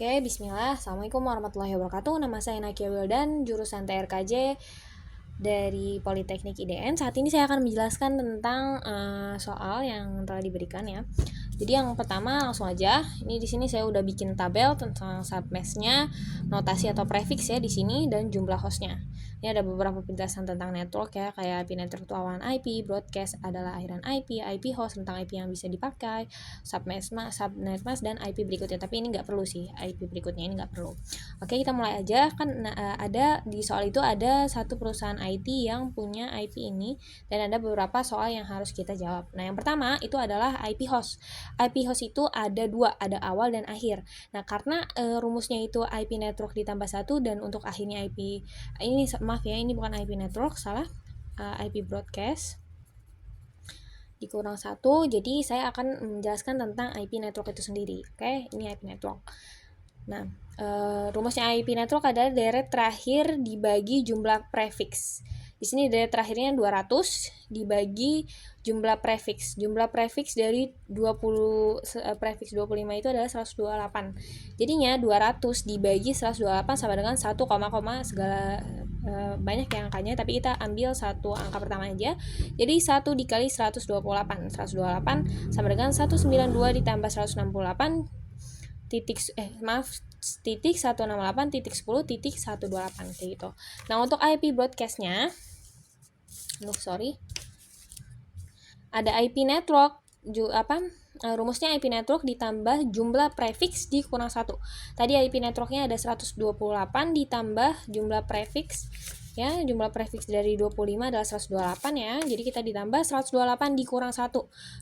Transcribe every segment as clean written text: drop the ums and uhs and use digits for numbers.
Oke, bismillah. Assalamualaikum warahmatullahi wabarakatuh. Nama saya Nakia Wildan, jurusan TRKJ dari Politeknik IDN. Saat ini saya akan menjelaskan tentang soal yang telah diberikan ya. Jadi yang pertama langsung aja. Ini di sini saya udah bikin tabel tentang submeshnya, notasi atau prefix ya di sini dan jumlah hostnya. Ini ada beberapa penjelasan tentang network ya, kayak IP network itu awalan IP, broadcast adalah akhiran IP host tentang IP yang bisa dipakai, subnet mask dan IP berikutnya. Tapi ini nggak perlu sih, IP berikutnya ini nggak perlu. Oke, kita mulai aja. Kan ada di soal itu ada satu perusahaan IT yang punya IP ini dan ada beberapa soal yang harus kita jawab. Nah, yang pertama itu adalah IP host. IP host itu ada dua, ada awal dan akhir. Nah, karena rumusnya itu IP network ditambah satu dan untuk akhirnya IP ini maaf ya, ini bukan IP network, salah, IP broadcast dikurang satu. Jadi saya akan menjelaskan tentang IP network itu sendiri. Oke, ini IP network. Nah, rumusnya IP network adalah deret terakhir dibagi jumlah prefix. Di sini deret terakhirnya 200 dibagi jumlah prefix. Jumlah prefix dari 20 prefix 25 itu adalah 128. Jadinya 200 dibagi 128 sama dengan 1, segala banyak ya angkanya, tapi kita ambil satu angka pertama aja. Jadi 1 dikali 128. 128 sama dengan 192 ditambah 168 titik 168 titik 10 titik 128 kayak gitu. Nah, untuk IP broadcastnya ada IP network rumusnya IP network ditambah jumlah prefix dikurang 1. Tadi IP networknya ada 128 ditambah jumlah prefix ya, jumlah prefix dari 25 adalah 128 ya. Jadi kita ditambah 128 dikurang 1.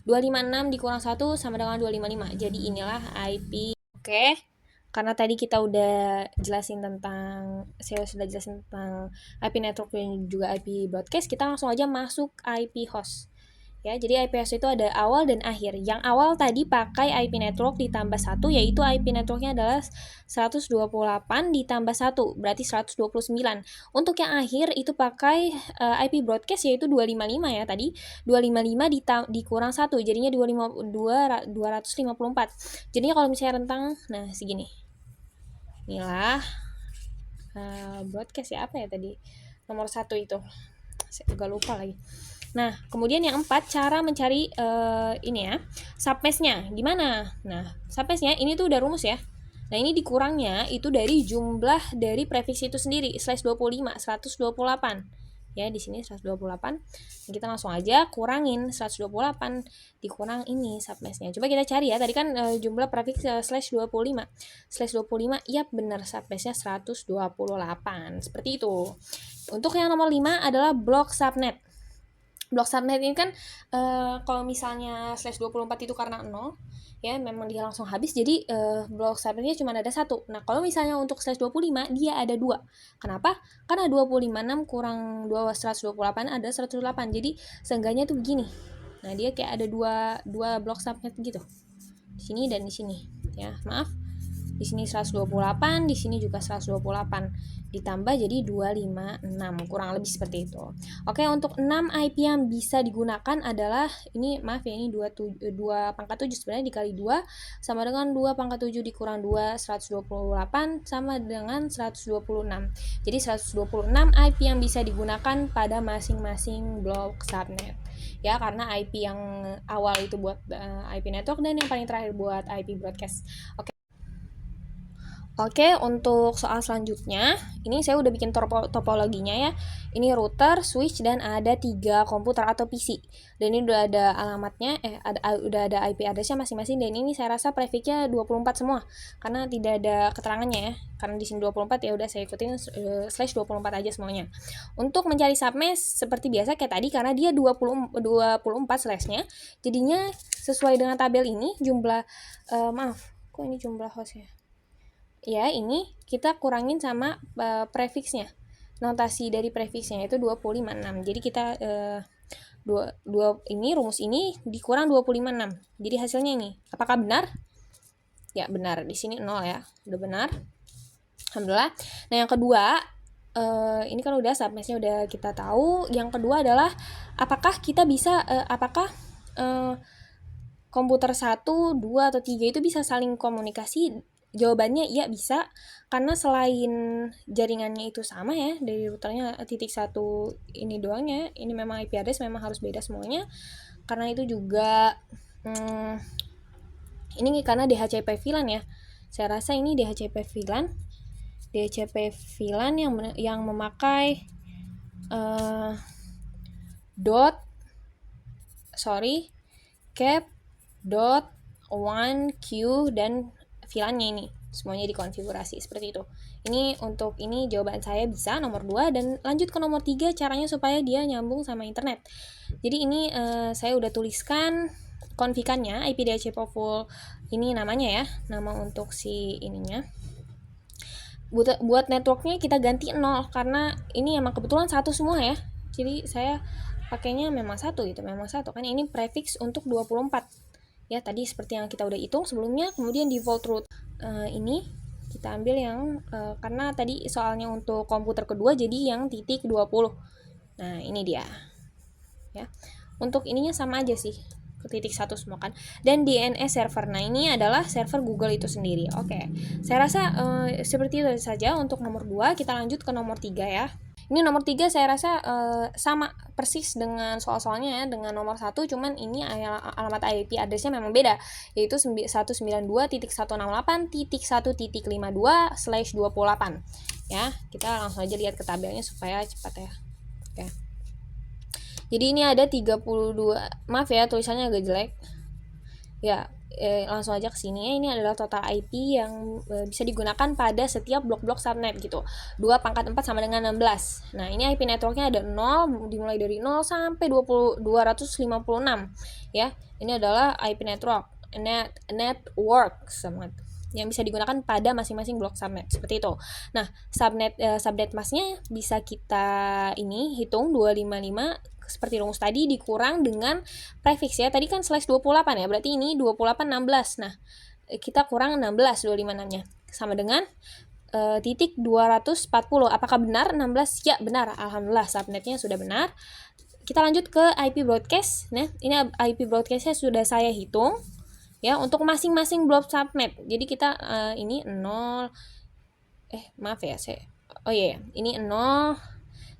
256 dikurang 1 sama dengan 255. Jadi inilah IP. Oke. Karena tadi kita saya sudah jelasin tentang IP network dan juga IP broadcast, kita langsung aja masuk IP host. Ya, jadi IP host itu ada awal dan akhir. Yang awal tadi pakai IP network ditambah 1, yaitu IP networknya adalah 128 ditambah 1, berarti 129. Untuk yang akhir itu pakai IP broadcast yaitu 255 ya tadi. 255 dikurang 1, jadinya 254. Jadinya kalau misalnya rentang, nah segini. Inilah broadcast ya, apa ya tadi? Nomor 1 itu. Saya agak lupa lagi. Nah, kemudian yang 4, cara mencari ini ya, submeshnya gimana? Nah, submeshnya ini tuh udah rumus ya. Nah, ini dikurangnya itu dari jumlah dari prefix itu sendiri, /25, 128. Ya, di sini 128. Kita langsung aja kurangin 128 dikurang ini submeshnya. Coba kita cari ya. Tadi kan jumlah prefix /25. /25, iya benar, submeshnya 128. Seperti itu. Untuk yang nomor 5 adalah blok subnet. Blok subnet ini kan kalau misalnya /24 itu karena 0 ya, memang dia langsung habis, jadi blok subnetnya cuma ada 1. Nah, kalau misalnya untuk /25 dia ada 2. Kenapa? Karena 256 kurang 128 ada 108. Jadi seenggaknya tuh begini. Nah, dia kayak ada dua blok subnet gitu. Di sini dan di sini ya. Maaf. Di sini 128, di sini juga 128. Ditambah jadi 256, kurang lebih seperti itu. Oke, untuk 6 IP yang bisa digunakan adalah ini, maaf ya, ini 2 pangkat 7 sebenarnya dikali 2 sama dengan 2 pangkat 7 dikurang 2, 128 sama dengan 126. Jadi 126 IP yang bisa digunakan pada masing-masing blok subnet. Ya, karena IP yang awal itu buat IP network dan yang paling terakhir buat IP broadcast. Oke, untuk soal selanjutnya, ini saya udah bikin topologinya ya. Ini router, switch, dan ada 3 komputer atau PC. Dan ini udah ada alamatnya, udah ada IP address-nya masing-masing, dan ini saya rasa prefix-nya 24 semua. Karena tidak ada keterangannya ya. Karena di sini 24, ya udah saya ikutin /24 aja semuanya. Untuk mencari submesh seperti biasa kayak tadi, karena dia 24 slashnya, jadinya sesuai dengan tabel ini jumlah kok ini jumlah host ya? Ya, ini kita kurangin sama prefixnya. Notasi dari prefixnya itu 256. Jadi kita ini rumus ini dikurang 256. Jadi hasilnya ini. Apakah benar? Ya, benar. Di sini 0 ya. Udah benar. Alhamdulillah. Nah, yang kedua, ini kan udah submeshnya udah kita tahu. Yang kedua adalah apakah kita bisa komputer 1, 2, atau 3 itu bisa saling komunikasi jawabannya iya bisa, karena selain jaringannya itu sama ya, dari routernya titik satu ini doangnya, ini memang IP address memang harus beda semuanya, karena itu juga ini karena DHCP VLAN ya, saya rasa ini DHCP VLAN yang memakai cap dot 1Q dan VLAN-nya ini semuanya dikonfigurasi seperti itu. Ini untuk ini jawaban saya bisa nomor 2, dan lanjut ke nomor 3 caranya supaya dia nyambung sama internet. Jadi ini saya udah tuliskan konfigannya, IP DHCP full ini namanya ya, nama untuk si ininya. Buat networknya kita ganti 0 karena ini emang kebetulan satu semua ya. Jadi saya pakainya memang satu gitu, memang satu kan ini prefix untuk 24 ya, tadi seperti yang kita udah hitung sebelumnya. Kemudian default root ini kita ambil yang karena tadi soalnya untuk komputer kedua jadi yang titik 20. Nah ini dia ya, untuk ininya sama aja sih, ke titik 1 semua kan, dan DNS server. Nah ini adalah server Google itu sendiri. Oke, saya rasa seperti itu saja untuk nomor 2. Kita lanjut ke nomor 3 ya. Ini nomor 3 saya rasa sama persis dengan soal-soalnya ya, dengan nomor 1, cuman ini alamat IP address-nya memang beda, yaitu 192.168.1.52/28 ya. Kita langsung aja lihat ke tabelnya supaya cepat ya. Oke. Jadi ini ada 32, maaf ya tulisannya agak jelek ya, langsung aja ke sini ya. Ini adalah total IP yang bisa digunakan pada setiap blok-blok subnet gitu. 2 pangkat 4 sama dengan 16. Nah, ini IP networknya ada 0, dimulai dari 0 sampai 256 ya. Ini adalah IP network yang bisa digunakan pada masing-masing blok subnet seperti itu. Nah, subnet masknya bisa kita ini hitung 255 seperti rumus tadi dikurang dengan prefix ya. Tadi kan /28 ya, berarti ini 28 16. Nah, kita kurang 16 256-nya. Sama dengan titik 240. Apakah benar 16? Ya, benar. Alhamdulillah subnetnya sudah benar. Kita lanjut ke IP broadcast. Nah, ini IP broadcast-nya sudah saya hitung ya untuk masing-masing blok subnet. Jadi kita ini 0 maaf ya, ini 0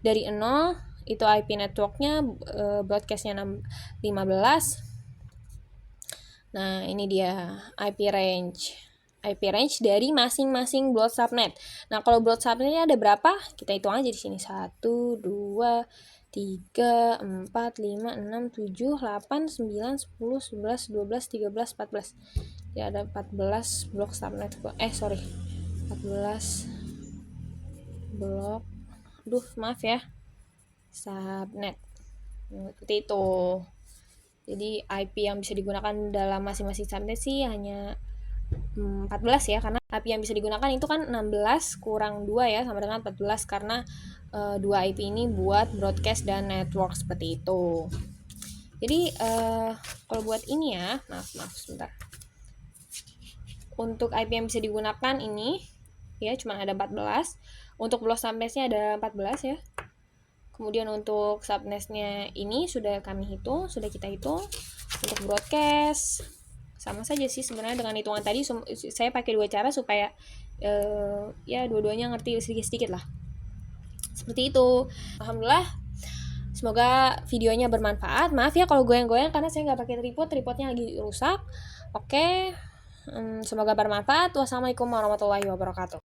dari 0 itu IP networknya, broadcastnya 15. Nah ini dia IP range dari masing-masing blok subnet. Nah kalau blok subnetnya ada berapa, kita hitung aja di sini. 1, 2, 3, 4, 5, 6, 7, 8, 9, 10, 11, 12, 13, 14. Ya ada 14 blok subnet. 14 blok. Maaf ya. Subnet. Seperti itu. Jadi IP yang bisa digunakan dalam masing-masing subnet sih hanya 14 ya, karena IP yang bisa digunakan itu kan 16 kurang 2 ya, sama dengan 14 karena 2 IP ini buat broadcast dan network seperti itu. Jadi kalau buat ini ya, maaf sebentar. Untuk IP yang bisa digunakan ini ya cuma ada 14. Untuk blok subnetnya ada 14 ya. Kemudian untuk subnetnya ini sudah kita hitung. Untuk broadcast sama saja sih sebenarnya dengan hitungan tadi. Saya pakai 2 cara supaya ya dua-duanya ngerti sedikit-sedikit lah. Seperti itu. Alhamdulillah. Semoga videonya bermanfaat. Maaf ya kalau goyang-goyang karena saya nggak pakai tripodnya lagi rusak. Oke. Semoga bermanfaat. Wassalamualaikum warahmatullahi wabarakatuh.